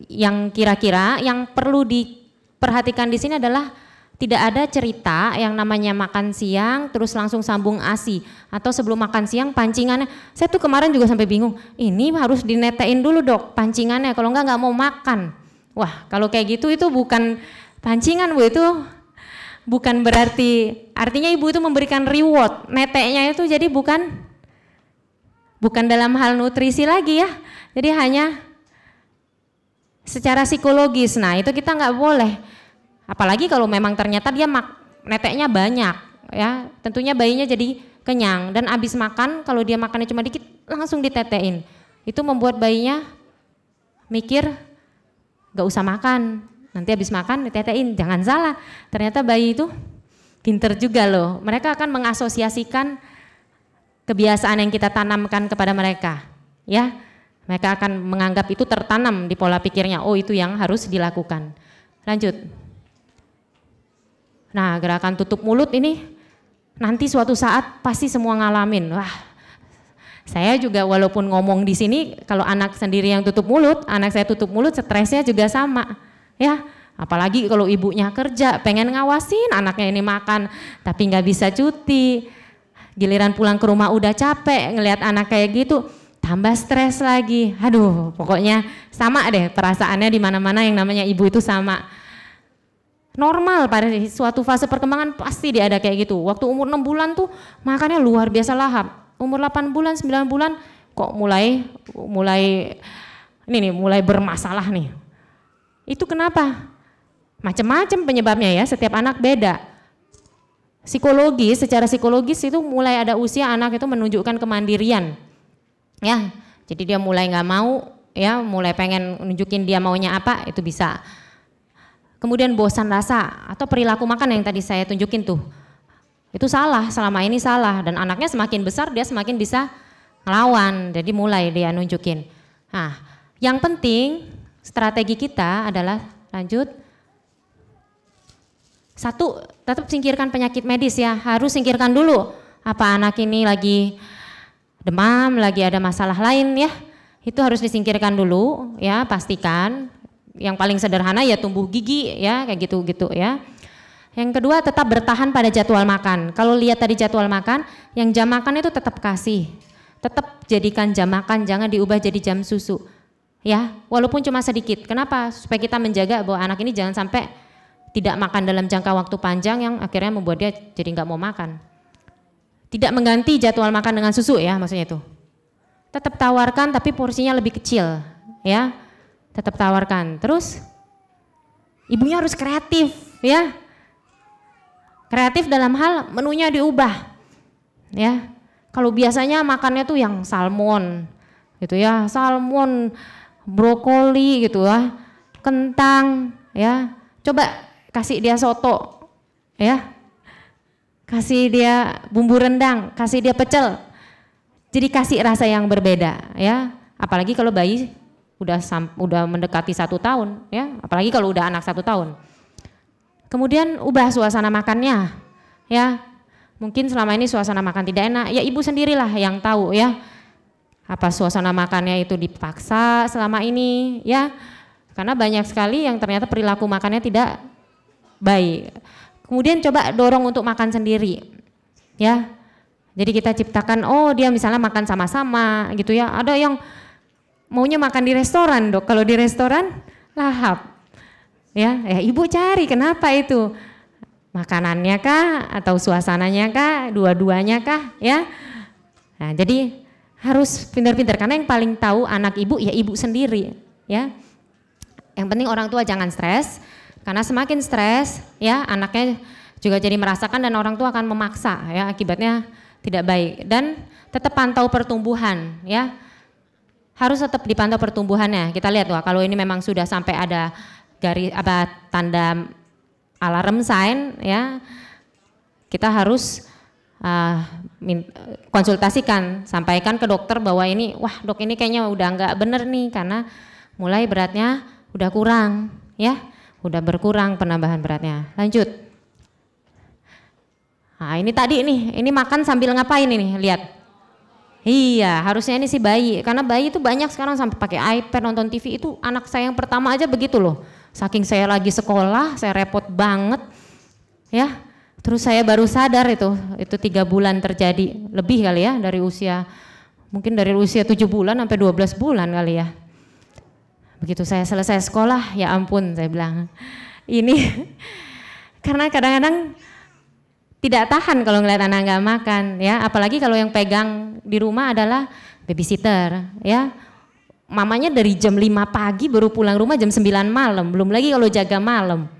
S1: yang kira-kira yang perlu diperhatikan di sini adalah tidak ada cerita yang namanya makan siang terus langsung sambung ASI atau sebelum makan siang pancingannya. Saya tuh kemarin juga sampai bingung, ini harus dinetein dulu dok pancingannya, kalau nggak mau makan. Wah kalau kayak gitu itu bukan pancingan Bu, itu bukan berarti, artinya ibu itu memberikan reward, neteknya itu jadi bukan dalam hal nutrisi lagi ya, jadi hanya secara psikologis. Nah itu kita nggak boleh. Apalagi kalau memang ternyata dia neteknya banyak ya, tentunya bayinya jadi kenyang dan abis makan kalau dia makannya cuma dikit langsung ditetein. Itu membuat bayinya mikir gak usah makan, nanti abis makan ditetein. Jangan salah, ternyata bayi itu pinter juga loh. Mereka akan mengasosiasikan kebiasaan yang kita tanamkan kepada mereka ya. Mereka akan menganggap itu tertanam di pola pikirnya, oh itu yang harus dilakukan. Lanjut. Nah gerakan tutup mulut ini nanti suatu saat pasti semua ngalamin. Wah, saya juga walaupun ngomong di sini, kalau anak sendiri yang tutup mulut, anak saya tutup mulut, stresnya juga sama, ya. Apalagi kalau ibunya kerja, pengen ngawasin anaknya ini makan, tapi nggak bisa cuti. Giliran pulang ke rumah udah capek ngelihat anak kayak gitu, tambah stres lagi. Aduh, pokoknya sama deh perasaannya di mana-mana yang namanya ibu itu sama. Normal pada suatu fase perkembangan pasti dia ada kayak gitu. Waktu umur 6 bulan tuh makannya luar biasa lahap. Umur 8 bulan, 9 bulan kok mulai bermasalah nih. Itu kenapa? Macam-macam penyebabnya ya, setiap anak beda. Secara psikologis itu mulai ada usia anak itu menunjukkan kemandirian. Ya, jadi dia mulai nggak mau ya, mulai pengen nunjukin dia maunya apa, itu bisa. Kemudian bosan rasa atau perilaku makan yang tadi saya tunjukin tuh, itu salah, selama ini salah, dan anaknya semakin besar dia semakin bisa ngelawan, jadi mulai dia nunjukin. Nah yang penting strategi kita adalah lanjut, satu, tetap singkirkan penyakit medis ya, harus singkirkan dulu. Apa anak ini lagi demam, lagi ada masalah lain ya, itu harus disingkirkan dulu ya, pastikan. Yang paling sederhana ya tumbuh gigi ya, kayak gitu-gitu ya. Yang kedua tetap bertahan pada jadwal makan. Kalau lihat tadi jadwal makan, yang jam makan itu tetap kasih. Tetap jadikan jam makan, jangan diubah jadi jam susu. Ya, walaupun cuma sedikit. Kenapa? Supaya kita menjaga bahwa anak ini jangan sampai tidak makan dalam jangka waktu panjang yang akhirnya membuat dia jadi nggak mau makan. Tidak mengganti jadwal makan dengan susu ya, maksudnya itu. Tetap tawarkan tapi porsinya lebih kecil ya. Tetap tawarkan. Terus ibunya harus kreatif ya. Kreatif dalam hal menunya diubah. Ya. Kalau biasanya makannya tuh yang salmon gitu ya, salmon, brokoli gitu ya, kentang ya. Coba kasih dia soto ya. Kasih dia bumbu rendang, kasih dia pecel. Jadi kasih rasa yang berbeda ya. Apalagi kalau bayi udah mendekati 1 tahun ya, apalagi kalau udah anak 1 tahun. Kemudian ubah suasana makannya ya, mungkin selama ini suasana makan tidak enak ya, ibu sendirilah yang tahu ya, apa suasana makannya itu dipaksa selama ini ya, karena banyak sekali yang ternyata perilaku makannya tidak baik. Kemudian coba dorong untuk makan sendiri ya, jadi kita ciptakan, oh dia misalnya makan sama-sama gitu ya. Ada yang maunya makan di restoran dok, kalau di restoran lahap ya, ibu cari kenapa itu, makanannya kah atau suasananya kah, dua-duanya kah ya. Nah jadi harus pintar-pintar, karena yang paling tahu anak ibu ya ibu sendiri ya. Yang penting orang tua jangan stres, karena semakin stres ya anaknya juga jadi merasakan dan orang tua akan memaksa ya, akibatnya tidak baik. Dan tetap pantau pertumbuhan ya. Harus tetap dipantau pertumbuhannya. Kita lihat wah kalau ini memang sudah sampai ada tanda alarm sign ya, kita harus konsultasikan, sampaikan ke dokter bahwa ini wah dok ini kayaknya udah nggak bener nih, karena mulai beratnya udah kurang ya, udah berkurang penambahan beratnya. Lanjut. Nah ini tadi nih, ini makan sambil ngapain ini, lihat Iya, harusnya ini sih bayi, karena bayi itu banyak sekarang sampai pakai iPad, nonton TV. Itu anak saya yang pertama aja begitu loh. Saking saya lagi sekolah, saya repot banget, ya. Terus saya baru sadar itu 3 bulan terjadi, lebih kali ya mungkin dari usia 7 bulan sampai 12 bulan kali ya. Begitu saya selesai sekolah, ya ampun saya bilang, ini karena kadang-kadang tidak tahan kalau ngeliat anak nggak makan ya, apalagi kalau yang pegang di rumah adalah babysitter ya. Mamanya dari jam 5 pagi baru pulang rumah jam 9 malam, belum lagi kalau jaga malam.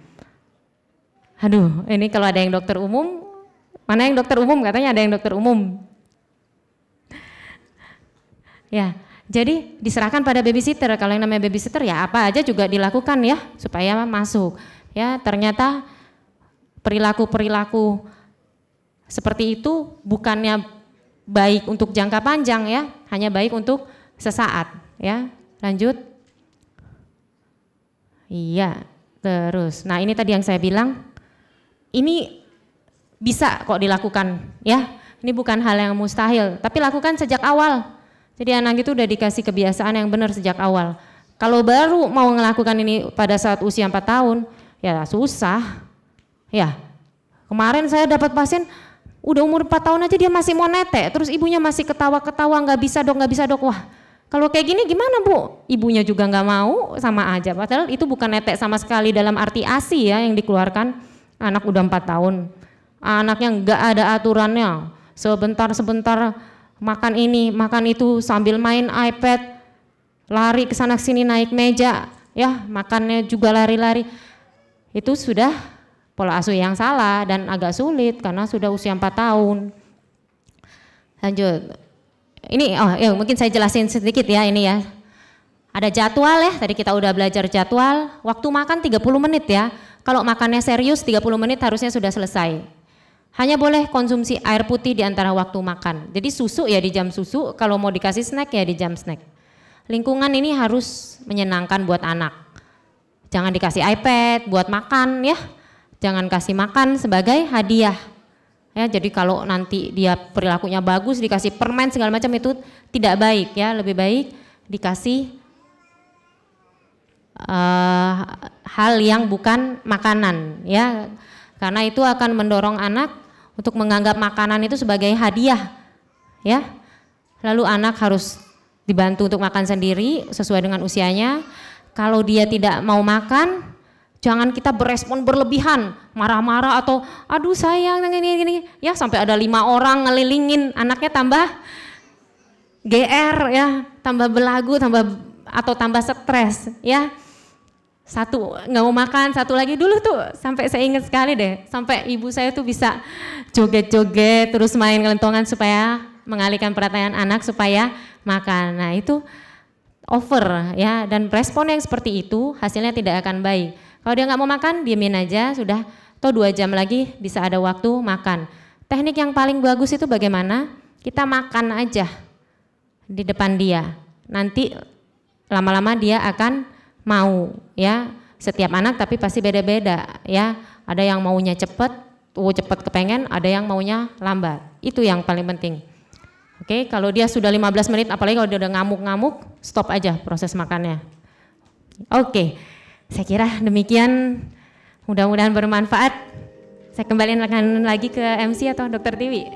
S1: Aduh, ini kalau ada yang dokter umum, mana yang dokter umum, katanya ada yang dokter umum. Ya, jadi diserahkan pada babysitter. Kalau yang namanya babysitter ya apa aja juga dilakukan ya supaya masuk. Ya, ternyata perilaku seperti itu bukannya baik untuk jangka panjang ya, hanya baik untuk sesaat ya. Lanjut. Iya, terus. Nah, ini tadi yang saya bilang, ini bisa kok dilakukan ya. Ini bukan hal yang mustahil, tapi lakukan sejak awal. Jadi anak itu udah dikasih kebiasaan yang benar sejak awal. Kalau baru mau melakukan ini pada saat usia 4 tahun, ya susah. Ya, kemarin saya dapat pasien udah umur 4 tahun aja dia masih mau netek, terus ibunya masih ketawa-ketawa, nggak bisa dok. Wah, kalau kayak gini gimana Bu? Ibunya juga nggak mau, sama aja. Padahal itu bukan netek sama sekali dalam arti ASI ya yang dikeluarkan. Anak udah 4 tahun, anaknya nggak ada aturannya, sebentar makan ini, makan itu, sambil main iPad, lari ke sana sini naik meja, ya makannya juga lari-lari. Itu sudah pola asuh yang salah dan agak sulit karena sudah usia 4 tahun. Lanjut. Ini mungkin saya jelasin sedikit ya ini ya. Ada jadwal ya, tadi kita udah belajar jadwal. Waktu makan 30 menit ya. Kalau makannya serius 30 menit harusnya sudah selesai. Hanya boleh konsumsi air putih di antara waktu makan. Jadi susu ya di jam susu, kalau mau dikasih snack ya di jam snack. Lingkungan ini harus menyenangkan buat anak. Jangan dikasih iPad buat makan ya. Jangan kasih makan sebagai hadiah. Ya, jadi kalau nanti dia perilakunya bagus dikasih permen segala macam itu tidak baik ya, lebih baik dikasih hal yang bukan makanan ya. Karena itu akan mendorong anak untuk menganggap makanan itu sebagai hadiah. Ya. Lalu anak harus dibantu untuk makan sendiri sesuai dengan usianya. Kalau dia tidak mau makan, jangan kita berespon berlebihan, marah-marah atau aduh sayang gini ya, sampai ada 5 orang ngelilingin, anaknya tambah GR ya, tambah belagu, tambah stres ya. Satu nggak mau makan, satu lagi dulu tuh sampai saya ingat sekali deh, sampai ibu saya tuh bisa joget-joget terus main kelentongan supaya mengalihkan perhatian anak supaya makan. Nah itu over ya, dan respon yang seperti itu hasilnya tidak akan baik. Kalau dia nggak mau makan, diemin aja, sudah, toh 2 jam lagi bisa ada waktu makan. Teknik yang paling bagus itu bagaimana? Kita makan aja di depan dia. Nanti lama-lama dia akan mau ya. Setiap anak tapi pasti beda-beda ya. Ada yang maunya cepet kepengen, ada yang maunya lambat. Itu yang paling penting. Oke, kalau dia sudah 15 menit, apalagi kalau dia udah ngamuk-ngamuk, stop aja proses makannya. Oke. Saya kira demikian, mudah-mudahan bermanfaat. Saya kembalikan lagi ke MC atau Dr. Tiwi.